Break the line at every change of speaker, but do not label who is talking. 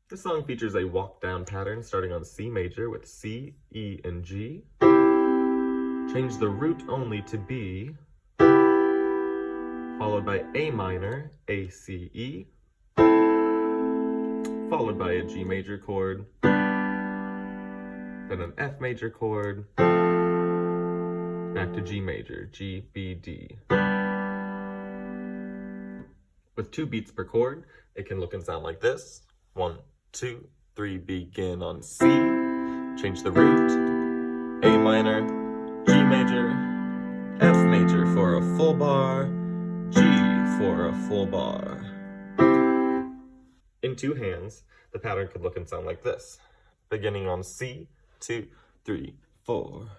This song features a walk-down pattern starting on C major with C, E, and G. Change the root only to B, followed by A minor, A, C, E, followed by a G major chord, then an F major chord, back to G major, G, B, D. With 2 beats per chord, it can look and sound like this. 1, 2, 3, begin on C, change the root, A minor, G major, F major for a full bar, G for a full bar. In 2 hands, the pattern could look and sound like this. Beginning on C, 2, 3, 4.